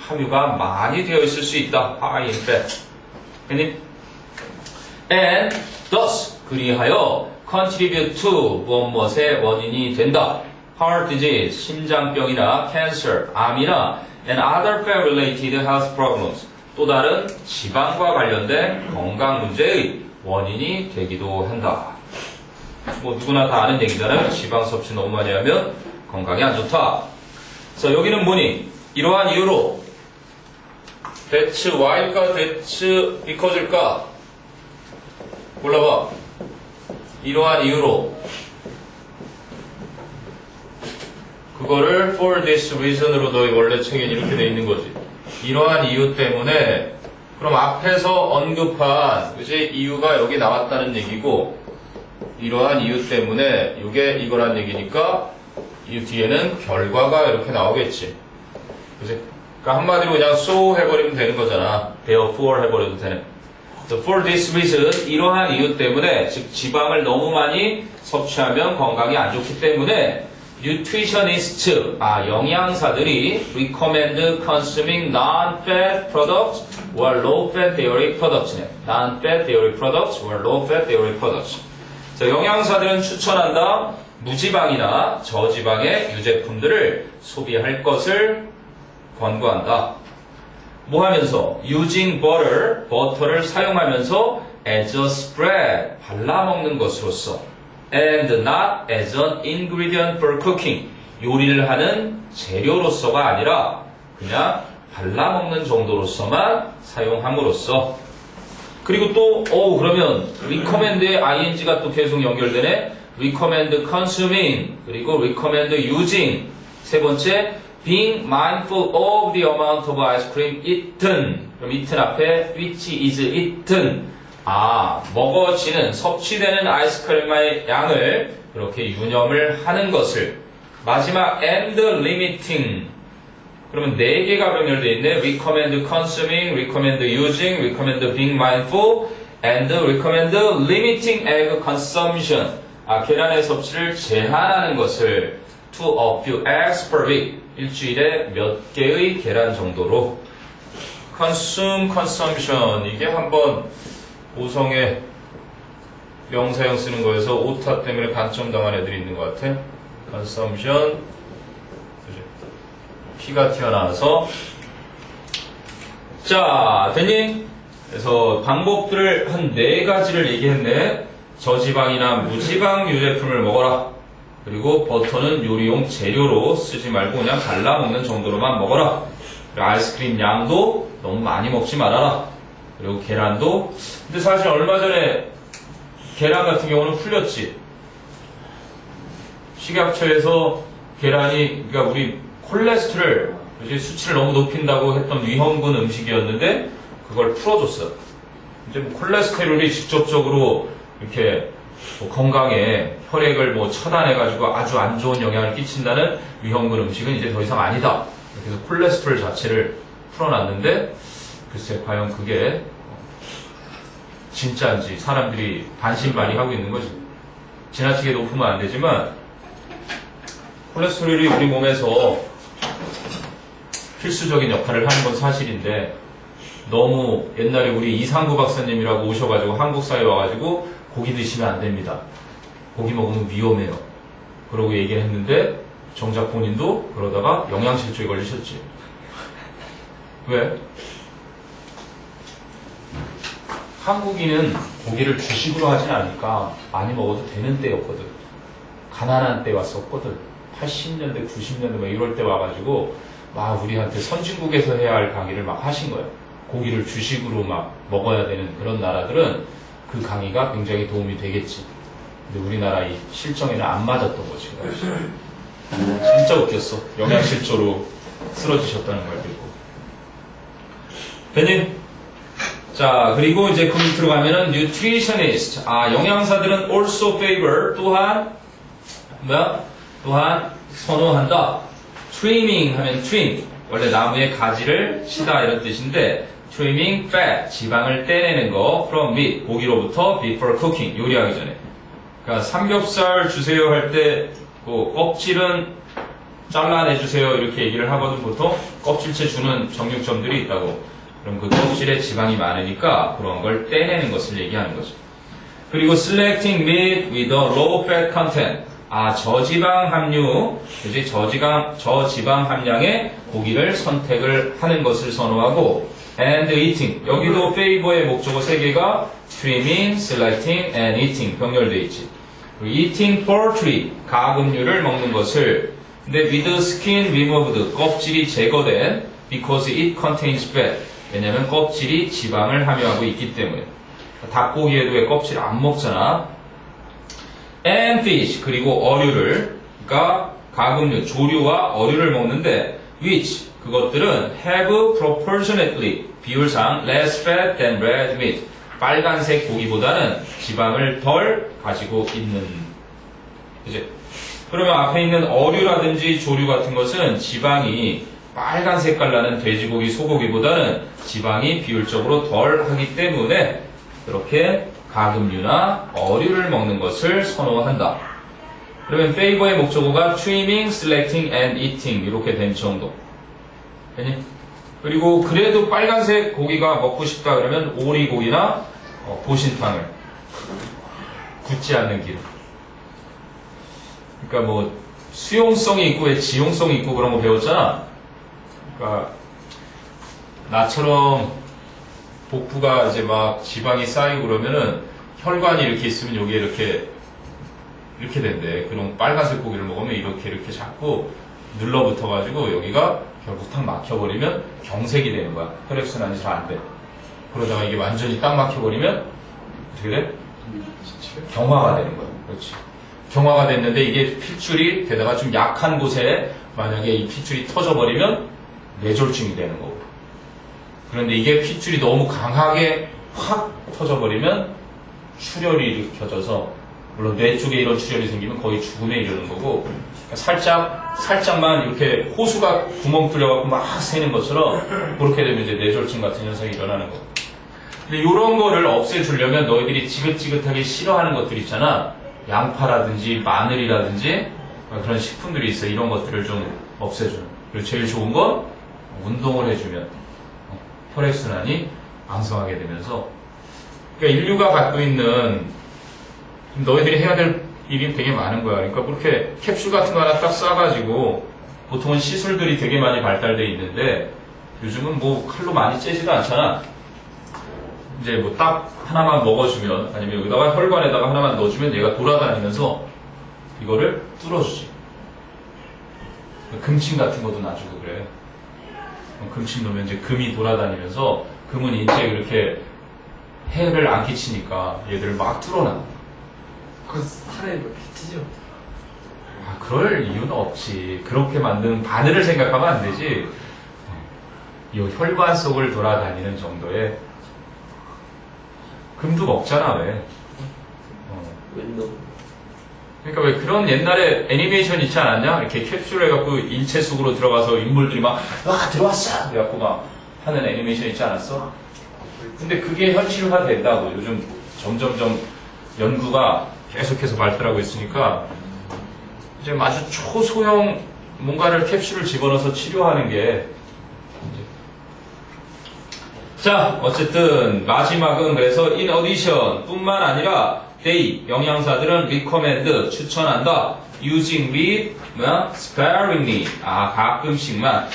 함유가 많이 되어 있을 수 있다. High in fat. And thus 그리하여 contribute to 무엇의 원인이 된다. Heart disease, 심장병이나 cancer, 암이나 and other fat-related health problems. 또 다른 지방과 관련된 건강 문제의 원인이 되기도 한다. 뭐 누구나 다 아는 얘기잖아요. 지방 섭취 너무 많이 하면 건강에 안 좋다. 그래서 여기는 뭐니? 이러한 이유로 that's why일까? that's because일까? 골라봐. 이러한 이유로 그거를 for this reason으로 너희 원래 책엔 이렇게 돼 있는 거지. 이러한 이유 때문에. 그럼 앞에서 언급한 그지 이유가 여기 나왔다는 얘기고, 이러한 이유 때문에 이게 이거란 얘기니까 이 뒤에는 결과가 이렇게 나오겠지. 그지? 그러니까 한마디로 그냥 so 해버리면 되는 거잖아. therefore 해버려도 되네. So for this reason, 이러한 이유 때문에, 즉 지방을 너무 많이 섭취하면 건강이 안 좋기 때문에 nutritionists, 영양사들이 recommend consuming non-fat products or low-fat dairy products네. non-fat dairy products or low-fat dairy products. 자, 영양사들은 추천한다. 무지방이나 저지방의 유제품들을 소비할 것을 권고한다. 뭐 하면서? using butter, 버터를 사용하면서 as a spread, 발라먹는 것으로서. and not as an ingredient for cooking. 요리를 하는 재료로서가 아니라 그냥 발라먹는 정도로서만 사용함으로써. 그리고 또 그러면 recommend의 ing가 또 계속 연결되네. recommend consuming, 그리고 recommend using. 세 번째, being mindful of the amount of ice cream eaten. 그럼 eaten 앞에 which is eaten. 먹어지는, 섭취되는 아이스크림의 양을 그렇게 유념을 하는 것을. 마지막, and limiting. 그러면 4개가 병렬되어 있네. recommend consuming, recommend using, recommend being mindful, and recommend limiting egg consumption. 계란의 섭취를 제한하는 것을 to a few eggs per week. 일주일에 몇 개의 계란 정도로. consume, consumption. 이게 한번 오성의 명사형 쓰는 거에서 오타 때문에 반점 당한 애들이 있는 것 같아. consumption. 피가 튀어나와서. 자, 됐니? 그래서 방법들을 한 4가지를 얘기했네. 저지방이나 무지방 유제품을 먹어라. 그리고 버터는 요리용 재료로 쓰지 말고 그냥 발라먹는 정도로만 먹어라. 그리고 아이스크림 양도 너무 많이 먹지 말아라. 그리고 계란도. 근데 사실 얼마 전에 계란 같은 경우는 풀렸지. 식약처에서 계란이, 그러니까 우리 콜레스테롤 수치를 너무 높인다고 했던 위험군 음식이었는데 그걸 풀어줬어. 이제 뭐 콜레스테롤이 직접적으로 이렇게 뭐 건강에 혈액을 뭐 차단해가지고 아주 안 좋은 영향을 끼친다는 위험군 음식은 이제 더 이상 아니다. 그래서 콜레스테롤 자체를 풀어놨는데 글쎄 과연 그게 진짜인지 사람들이 반신반의하고 있는 거지. 지나치게 높으면 안 되지만 콜레스테롤이 우리 몸에서 필수적인 역할을 하는 건 사실인데 너무 옛날에 우리 이상구 박사님이라고 오셔가지고 한국 사회에 와가지고 고기 드시면 안 됩니다. 고기 먹으면 위험해요. 그러고 얘기를 했는데 정작 본인도 그러다가 영양실조에 걸리셨지. 왜? 한국인은 고기를 주식으로 하진 않으니까 많이 먹어도 되는 때였거든. 가난한 때 왔었거든. 80년대, 90년대 막 이럴 때 와가지고 막 우리한테 선진국에서 해야 할 강의를 막 하신 거예요. 고기를 주식으로 막 먹어야 되는 그런 나라들은 그 강의가 굉장히 도움이 되겠지. 근데 우리나라 이 실정에는 안 맞았던 거지. 진짜 웃겼어. 영양실조로 쓰러지셨다는 걸 듣고. 됐니? 자, 그리고 이제 그 밑으로 가면은 nutritionist. 영양사들은 also favor. 또한 선호한다. trimming 하면 trim. 원래 나무의 가지를 치다 이런 뜻인데 trimming fat. 지방을 떼내는 거 from meat. 고기로부터 before cooking. 요리하기 전에. 그러니까 삼겹살 주세요 할 때 그 껍질은 잘라내주세요 이렇게 얘기를 하거든. 보통 껍질째 주는 정육점들이 있다고. 그럼 그 껍질에 지방이 많으니까 그런 걸 떼내는 것을 얘기하는 거죠. 그리고 selecting meat with a low fat content. 저지방 함유, 그지? 저지방 함량의 고기를 선택을 하는 것을 선호하고, and eating. 여기도 favor의 목적어 3개가 trimming, selecting, and eating 병렬되어 있지. eating poultry, 가금류를 먹는 것을, 근데 with skin removed, 껍질이 제거된, because it contains fat. 왜냐면 껍질이 지방을 함유하고 있기 때문에. 닭고기에도 왜 껍질 안 먹잖아. and fish, 그리고 어류를, 그러니까 가금류, 조류와 어류를 먹는데, which, 그것들은 have proportionately, 비율상 less fat than red meat. 빨간색 고기보다는 지방을 덜 가지고 있는. 그치? 그러면 앞에 있는 어류라든지 조류 같은 것은 지방이 빨간 색깔 나는 돼지고기, 소고기보다는 지방이 비율적으로 덜 하기 때문에 그렇게 가금류나 어류를 먹는 것을 선호한다. 그러면 favor의 목적어가 trimming, selecting, and eating 이렇게 된 정도. 되니? 그리고 그래도 빨간색 고기가 먹고 싶다 그러면 오리고기나 보신탕을 굳지 않는 기름. 그러니까 뭐 수용성이 있고 왜 지용성이 있고 그런 거 배웠잖아. 그러니까 나처럼 복부가 이제 막 지방이 쌓이고 그러면은 혈관이 이렇게 있으면 여기에 이렇게 이렇게 된대. 그럼 빨간색 고기를 먹으면 이렇게 자꾸 눌러붙어가지고 여기가 결국 탁 막혀버리면 경색이 되는 거야. 혈액순환이 잘 안 돼. 그러다가 이게 완전히 딱 막혀버리면 어떻게 돼? 경화가 되는 거야. 그렇지. 경화가 됐는데 이게 핏줄이 게다가 좀 약한 곳에 만약에 이 핏줄이 터져버리면 뇌졸중이 되는 거고. 그런데 이게 핏줄이 너무 강하게 확 터져버리면 출혈이 일으켜져서, 물론 뇌 쪽에 이런 출혈이 생기면 거의 죽음에 이르는 거고, 살짝만 이렇게 호수가 구멍 뚫려갖고 막 새는 것처럼 그렇게 되면 이제 뇌졸중 같은 현상이 일어나는 거고. 근데 이런 거를 없애주려면 너희들이 지긋지긋하게 싫어하는 것들 있잖아. 양파라든지 마늘이라든지 그런 식품들이 있어. 이런 것들을 좀 없애주는. 그리고 제일 좋은 건 운동을 해주면 혈액순환이 왕성하게 되면서, 그러니까 인류가 갖고 있는 너희들이 해야 될 일이 되게 많은 거야. 그러니까 그렇게 캡슐 같은 거 하나 딱 싸가지고, 보통은 시술들이 되게 많이 발달돼 있는데 요즘은 뭐 칼로 많이 째지도 않잖아. 이제 뭐 딱 하나만 먹어주면, 아니면 여기다가 혈관에다가 하나만 넣어주면 얘가 돌아다니면서 이거를 뚫어주지. 금침 같은 것도 놔주고 그래. 금침 넣으면 이제 금이 돌아다니면서 금은 인체에 그렇게 해를 안 끼치니까 얘들을 막 뚫어놔. 그 살에 이렇게 찌죠. 아, 그럴 이유는 없지. 그렇게 만든 바늘을 생각하면 안 되지. 이 혈관 속을 돌아다니는 정도의. 금도 먹잖아, 왜. 윈도우. 그러니까 왜 그런 옛날에 애니메이션 있지 않았냐? 이렇게 캡슐 해갖고 인체 속으로 들어가서 인물들이 막, 와, 들어왔어! 그래갖고 막 하는 애니메이션 있지 않았어? 근데 그게 현실화 된다고. 요즘 점점점 연구가 계속해서 발달하고 있으니까 이제 아주 초소형 뭔가를 캡슐을 집어넣어서 치료하는 게. 자, 어쨌든 마지막은 그래서 in addition 뿐만 아니라 they 영양사들은 recommend 추천한다. using with sparingly 가끔씩만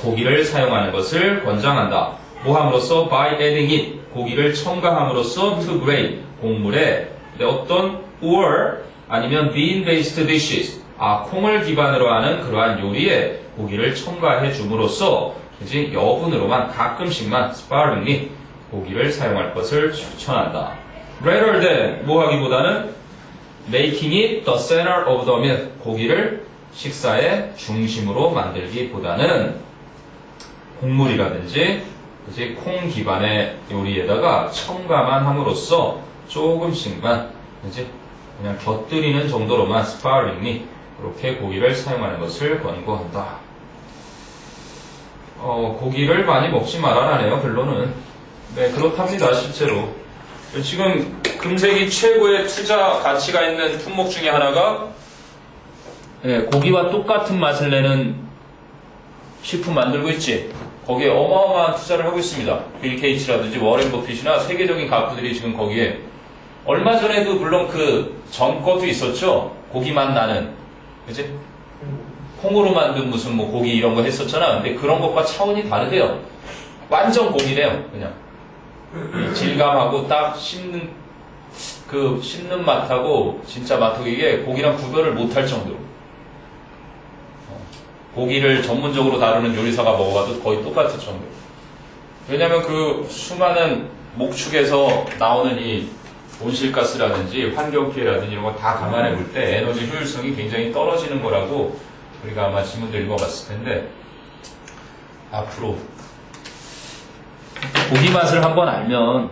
고기를 사용하는 것을 권장한다. 뭐 함으로써 by adding it 고기를 첨가함으로써 to grain 곡물에 어떤 or 아니면 bean based dishes 콩을 기반으로 하는 그러한 요리에 고기를 첨가해 줌으로써 이제 여분으로만 가끔씩만 sparingly 고기를 사용할 것을 추천한다. rather than 뭐 하기보다는 making it the center of the meal 고기를 식사의 중심으로 만들기보다는 곡물이라든지 이제 콩 기반의 요리에다가 첨가만 함으로써 조금씩만 이제 그냥 곁들이는 정도로만 sparingly 그렇게 고기를 사용하는 것을 권고한다. 고기를 많이 먹지 말아라네요, 결론은. 네, 그렇답니다, 실제로. 지금 금색이 최고의 투자 가치가 있는 품목 중에 하나가 고기와 똑같은 맛을 내는 식품 만들고 있지. 거기에 어마어마한 투자를 하고 있습니다. 빌 게이츠라든지 워렌 버핏이나 세계적인 가수들이 지금 거기에 얼마 전에도 물론 그 전 것도 있었죠. 고기맛 나는, 그치? 콩으로 만든 무슨 뭐 고기 이런 거 했었잖아. 근데 그런 것과 차원이 다르대요. 완전 고기래요, 그냥. 질감하고 딱 씹는 맛하고 진짜 맛하고 이게 고기랑 구별을 못할 정도로. 고기를 전문적으로 다루는 요리사가 먹어봐도 거의 똑같을 정도. 왜냐면 그 수많은 목축에서 나오는 이 온실가스라든지 환경피해라든지 이런 거 다 감안해 볼 때 에너지 효율성이 굉장히 떨어지는 거라고 우리가 아마 지문도 읽어봤을 텐데, 앞으로 고기 맛을 한번 알면